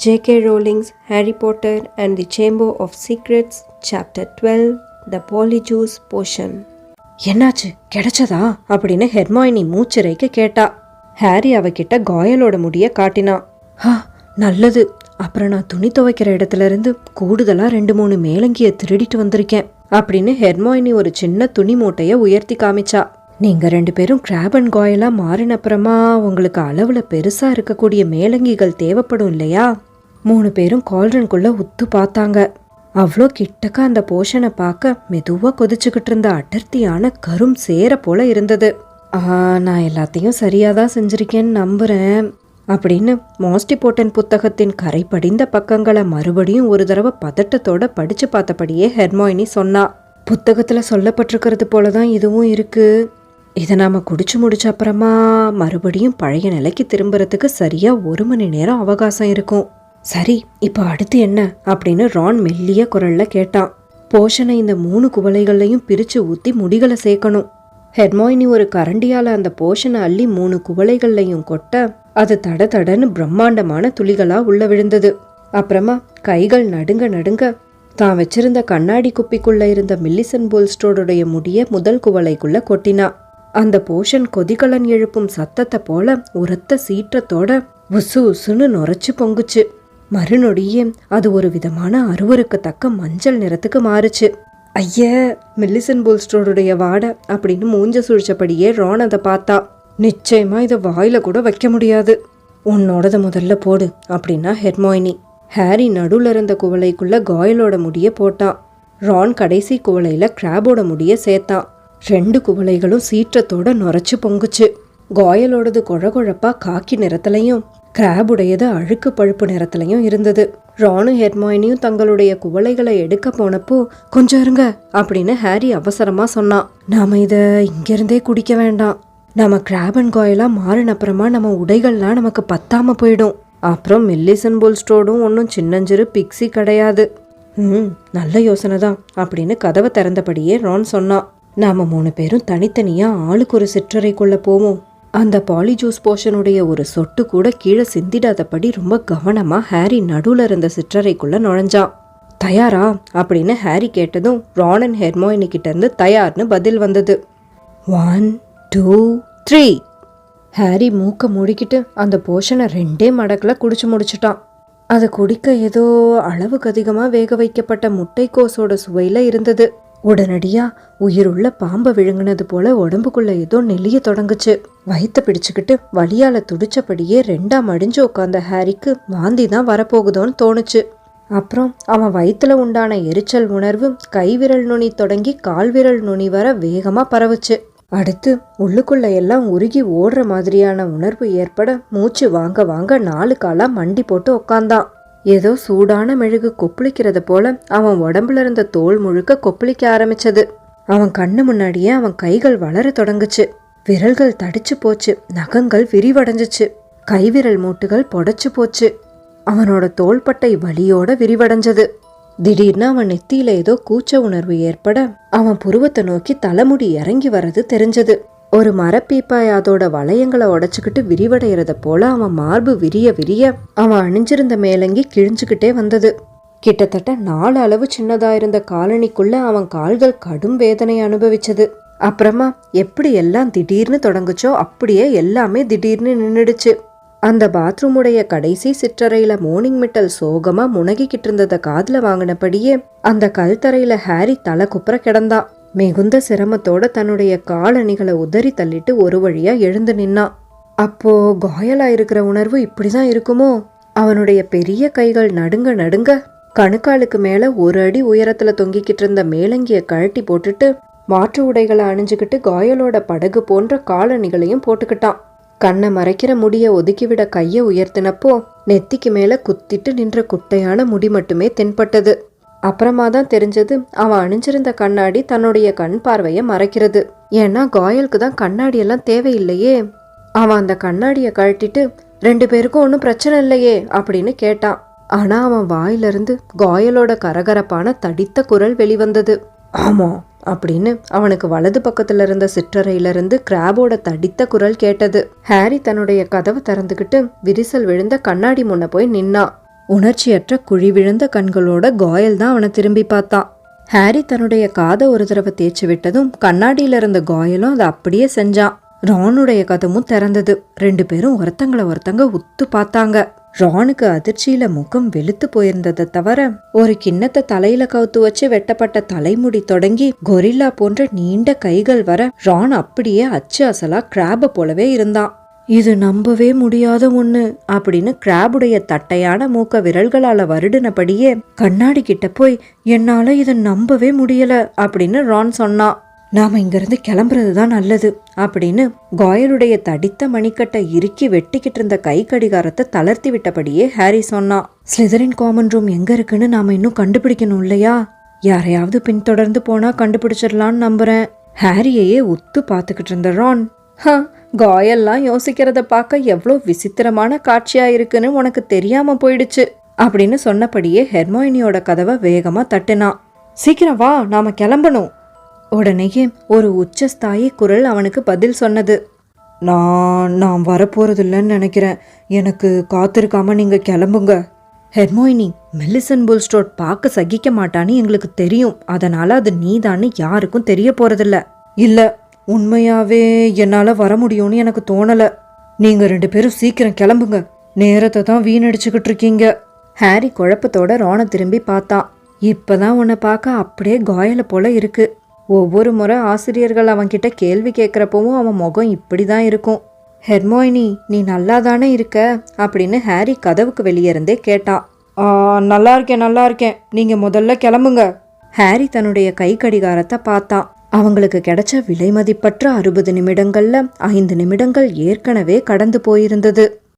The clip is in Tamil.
J.K. Rowling's Harry Potter and the Chamber of Secrets, Chapter 12, The Polyjuice Potion. என்னாச்சு, கிடைச்சதா அப்படின்னு ஹெர்மாயினி மூச்சிறைக்க கேட்டா. ஹாரி அவகிட்ட காயலோட முடிய காட்டினான். நல்லது, அப்புறம் நான் துணி துவைக்கிற இடத்துல இருந்து கூடுதலா 2-3 மேலங்கிய திருடிட்டு வந்திருக்கேன் அப்படின்னு ஹெர்மாயினி ஒரு சின்ன துணி மூட்டைய உயர்த்தி காமிச்சா. நீங்க 2 பேரும் கிராப் அண்ட் காயலா மாறின அப்புறமா உங்களுக்கு அளவுல பெருசா இருக்கக்கூடிய மேலங்கிகள் தேவைப்படும் இல்லையா? 3 பேரும் கால்ரனுக்குள்ள உத்து பார்த்தாங்க. அவ்வளோ கிட்டக்க அந்த போஷனை பார்க்க மெதுவா கொதிச்சுக்கிட்டு இருந்த அடர்த்தியான கரும் சேர போல இருந்தது. நான் எல்லாத்தையும் சரியாதான் செஞ்சிருக்கேன்னு நம்புறேன் அப்படின்னு மாஸ்டி போட்டன் புத்தகத்தின் கரை படிந்த பக்கங்களை மறுபடியும் ஒரு தடவை பதட்டத்தோட படிச்சு பார்த்தபடியே ஹெர்மாயினி சொன்னா. புத்தகத்துல சொல்லப்பட்டிருக்கிறது போலதான் இதுவும் இருக்கு. இதை நாம குடிச்சு முடிச்ச அப்புறமா மறுபடியும் பழைய நிலைக்கு திரும்புறதுக்கு சரியா 1 மணி நேரம் அவகாசம் இருக்கும். சரி, இப்ப அடுத்து என்ன அப்படின்னு ரான் மெல்லிய குரல்ல கேட்டான். போஷனை இந்த 3 குவளைகளையும் பிரிச்சு ஊத்தி முடிகளை சேர்க்கணும். ஹெர்மாயினி ஒரு கரண்டியால அந்த போஷனை அள்ளி 3 குவளைகள்லையும் கொட்ட அது தட தடன்னு பிரம்மாண்டமான துளிகளா உள்ள விழுந்தது. அப்புறமா கைகள் நடுங்க நடுங்க தான் வச்சிருந்த கண்ணாடி குப்பிக்குள்ள இருந்த மில்லிசன் போல்ஸ்டோடைய முடிய முதல் குவளைக்குள்ள கொட்டினா. அந்த போஷன் கொதிகலன் எழுப்பும் சத்தத்தை போல உரத்த சீற்றத்தோட உசு உசுன்னு நுரைச்சு பொங்குச்சு. மறுநொடியே அது ஒரு விதமான அருவருக்கத்தக்க மஞ்சள் நிறத்துக்கு மாறுச்சு. ஐய, மில்லிசன் போல்ஸ்டோடைய வாடை அப்படின்னு மூஞ்ச சுழிச்சபடியே ரான் அதை பார்த்தா. நிச்சயமா இதை வாயில கூட வைக்க முடியாது. உன்னோடத முதல்ல போடு அப்படின்னா ஹெர்மாயினி. ஹாரி நடுல இருந்த குவளைக்குள்ள காயலோட முடிய போட்டான். ரான் கடைசி குவளையில கிராபோட முடிய சேர்த்தான். 2 குவளைகளும் சீற்றத்தோட நுரைச்சு பொங்குச்சு. காயலோடது கொழகொழப்பா காக்கி நிறத்திலையும் கிராபுடையது அழுக்கு பழுப்பு நிறத்திலையும் இருந்தது. ரானும் ஹெர்மாயினியும் தங்களுடைய குவளைகளை எடுக்க போனப்போ கொஞ்சம் இருங்க அப்படின்னு ஹாரி அவசரமா சொன்னான். நாம இத இங்கிருந்தே குடிக்க வேண்டாம். நம்ம கிராப் அண்ட் காயலா மாறின அப்புறமா நம்ம உடைகள்லாம் நமக்கு பத்தாம போயிடும். அப்புறம் மில்லிசன் போல்ஸ்டோடும் ஒன்னும் சின்னஞ்சிறு பிக்ஸி கிடையாது. நல்ல யோசனை தான் அப்படின்னு கதவை திறந்தபடியே ரான் சொன்னான். நாம 3 பேரும் தனித்தனியா ஆளுக்கு ஒரு சிற்றறைக்குள்ள போவோம். அந்த பாலிஜூஸ் போஷனுடைய ஒரு சொட்டு கூட கீழே சிந்திடாதபடி ரொம்ப கவனமா ஹாரி நடுவுல இருந்த சிற்றறைக்குள்ள நுழைஞ்சான். தயாரா அப்படின்னு ஹாரி கேட்டதும் ரான் அண்ட் ஹெர்மாயினி கிட்ட இருந்து தயார்னு பதில் வந்தது. 1 2 3 ஹாரி மூக்க மூடிக்கிட்டு அந்த போஷனை 2 மடக்குல குடிச்சு முடிச்சுட்டான். அதை குடிக்க ஏதோ அளவுக்கு அதிகமா வேக வைக்கப்பட்ட முட்டைக்கோசோட சுவையில இருந்தது. உடனடியா உயிருள்ள பாம்பை விழுங்கினது போல உடம்புக்குள்ள ஏதோ நெளிய தொடங்குச்சு. வயிற்ற பிடிச்சுக்கிட்டு வலியால துடிச்சபடியே 2ஆ மடிஞ்சு உட்கார்ந்த ஹாரிக்கு வாந்தி தான் வரப்போகுதோன்னு தோணுச்சு. அப்புறம் அவன் வயிற்றுல உண்டான எரிச்சல் உணர்வு கைவிரல் நுனி தொடங்கி கால்விரல் நுனி வர வேகமா பரவுச்சு. அடுத்து உள்ளுக்குள்ள எல்லாம் உருகி ஓடுற மாதிரியான உணர்வு ஏற்பட மூச்சு வாங்க வாங்க 4 காலா மண்டி போட்டு உக்காந்தான். ஏதோ சூடான மெழுகு கொப்பளிக்கிறது போல அவன் உடம்புல இருந்த தோல் முழுக்க கொப்பளிக்க ஆரம்பிச்சது. அவன் கண்ணு முன்னாடியே அவன் கைகள் வளர தொடங்குச்சு. விரல்கள் தடிச்சு போச்சு. நகங்கள் விரிவடைஞ்சிச்சு. கைவிரல் மூட்டுகள் பொடைச்சு போச்சு. அவனோட தோள்பட்டை வலியோட விரிவடைஞ்சது. திடீர்னு அவன் நெத்தியில ஏதோ கூச்ச உணர்வு ஏற்பட அவன் புருவத்தை நோக்கி தலைமுடி இறங்கி வர்றது தெரிஞ்சது. ஒரு மரப்பீப்பாய் அதோட வளையங்களை உடைச்சுக்கிட்டு விரிவடைகிறத போல அவன் மார்பு விரிய விரிய அவன் அணிஞ்சிருந்த மேலங்கி கிழிஞ்சுக்கிட்டே வந்தது. கிட்டத்தட்ட 4 அளவு சின்னதா இருந்த காலனிக்குள்ள அவன் கால்கள் கடும் வேதனை அனுபவிச்சது. அப்புறமா எப்படி எல்லாம் திடீர்னு தொடங்குச்சோ அப்படியே எல்லாமே திடீர்னு நின்னுடுச்சு. அந்த பாத்ரூமுடைய கடைசி சிற்றறையில மோர்னிங் மிட்டல் சோகமா முனகிக்கிட்டு இருந்தத காதுல வாங்கினபடியே அந்த கல்தரையில ஹாரி தலை குப்புற கிடந்தான். மிகுந்த சிரமத்தோட தன்னுடைய காலணிகளை உதறி தள்ளிட்டு ஒரு வழியா எழுந்து நின்னான். அப்போ காயலா இருக்கிற உணர்வு இப்படிதான் இருக்குமோ? அவனுடைய பெரிய கைகள் நடுங்க நடுங்க கணுக்காலுக்கு மேல 1 அடி உயரத்துல தொங்கிக்கிட்டு இருந்த மேலங்கிய கழட்டி போட்டுட்டு மாற்று உடைகளை அணிஞ்சுக்கிட்டு காயலோட படகு போன்ற காலணிகளையும் போட்டுக்கிட்டான். கண்ணை மறைக்கிற முடிய ஒதுக்கிவிட கைய உயர்த்தினப்போ நெத்திக்கு மேல குத்திட்டு நின்ற குட்டையான முடி மட்டுமே தென்பட்டது. அப்புறமா தான் தெரிஞ்சது அவன் அணிஞ்சிருந்த கண்ணாடி தன்னுடைய கண் பார்வைய மறைக்கிறது. ஏன்னா காயலுக்கு தான் கண்ணாடி எல்லாம் தேவையில்லையே. அவன் அந்த கண்ணாடிய கழட்டிட்டு 2 பேருக்கும் ஒன்றும் பிரச்சனை இல்லையே அப்படின்னு கேட்டான். ஆனா அவன் வாயிலிருந்து காயலோட கரகரப்பான தடித்த குரல் வெளிவந்தது. ஆமா அப்படின்னு அவனுக்கு வலது பக்கத்துல இருந்த சிற்றறையிலிருந்து கிராபோட தடித்த குரல் கேட்டது. ஹாரி தன்னுடைய கதவை திறந்துகிட்டு விரிசல் விழுந்த கண்ணாடி முன்ன போய் நின்னான். உணர்ச்சியற்ற குழி விழுந்த கண்களோட காயல் தான் அவனை திரும்பி பார்த்தான். ஹாரி தன்னுடைய காதை ஒரு தடவை தேய்ச்சி விட்டதும் கண்ணாடியில இருந்த காயலும் அதை அப்படியே செஞ்சான். ரானுடைய கதமும் திறந்தது. 2 பேரும் ஒருத்தங்க உத்து பார்த்தாங்க. ரானுக்கு அதிர்ச்சியில முகம் வெளுத்து போயிருந்ததை தவிர ஒரு கிண்ணத்தை தலையில கவுத்து வச்சு வெட்டப்பட்ட தலைமுடி தொடங்கி கொரில்லா போன்ற நீண்ட கைகள் வர ரான் அப்படியே அச்சு அசலா கிராப போலவே இருந்தான். இது நம்பவே முடியாத ஒண்ணு அப்படின்னு கிராபுடைய தட்டையான மூக்க விரல்களால வருடினபடியே கண்ணாடி கிட்ட போய் என்னால இதை நம்பவே முடியல அப்படின்னு ரான் சொன்னான். நாம இங்கிருந்து கிளம்புறதுதான் நல்லது அப்படின்னு காயலுடைய தடித்த மணிக்கட்டை இறுக்கி வெட்டிக்கிட்டு இருந்த கை கடிகாரத்தை தளர்த்தி விட்டபடியே ஹாரி சொன்னான். ஸ்லிதரின் காமன் ரூம் எங்க இருக்குன்னு நாம இன்னும் கண்டுபிடிக்கணும் இல்லையா? யாரையாவது பின்தொடர்ந்து போனா கண்டுபிடிச்சிடலான்னு நம்புறேன். ஹாரியையே உத்து பார்த்துக்கிட்டு இருந்த ரான், காயெல்லாம் யோசிக்கிறத பார்க்க எவ்வளோ விசித்திரமான காட்சியா இருக்குன்னு உனக்கு தெரியாம போயிடுச்சு அப்படின்னு சொன்னபடியே ஹெர்மோயினியோட கதவை வேகமா தட்டினான். சீக்கிரம் வா, நாம கிளம்பணும். உடனேயே ஒரு உச்சஸ்தாயி குரல் அவனுக்கு பதில் சொன்னது. நான் வரப்போறதில்லன்னு நினைக்கிறேன். எனக்கு காத்திருக்காம நீங்க கிளம்புங்க. ஹெர்மோயினி, மெல்லிசன் புல்ஸ்டோட் பார்க்க சகிக்க மாட்டான்னு எங்களுக்கு தெரியும். அதனால அது நீதான்னு யாருக்கும் தெரிய போறதில்ல. இல்ல, உண்மையாவே என்னால வர முடியும்னு எனக்கு தோணல. நீங்க 2 பேரும் சீக்கிரம் கிளம்புங்க. நேரத்தை தான் வீணடிச்சுக்கிட்டு இருக்கீங்க. ஹாரி குழப்பத்தோட ரானை திரும்பி பார்த்தான். இப்பதான் உன்னை பார்க்க அப்படியே காயல போல இருக்கு. ஒவ்வொரு முறை ஆசிரியர்கள் அவன்கிட்ட கேள்வி கேட்குறப்பவும் அவன் முகம் இப்படிதான் இருக்கும். ஹெர்மோயினி, நீ நல்லா தானே இருக்க அப்படின்னு ஹாரி கதவுக்கு வெளியே இருந்தே கேட்டான். நல்லா இருக்கேன். நீங்க முதல்ல கிளம்புங்க. ஹாரி தன்னுடைய கை கடிகாரத்தை பார்த்தான். அவங்களுக்கு கிடைச்ச விலை மதிப்பற்ற 60 நிமிடங்கள்ல 5 நிமிடங்கள் ஏற்கனவே கடந்து போயிருந்தது.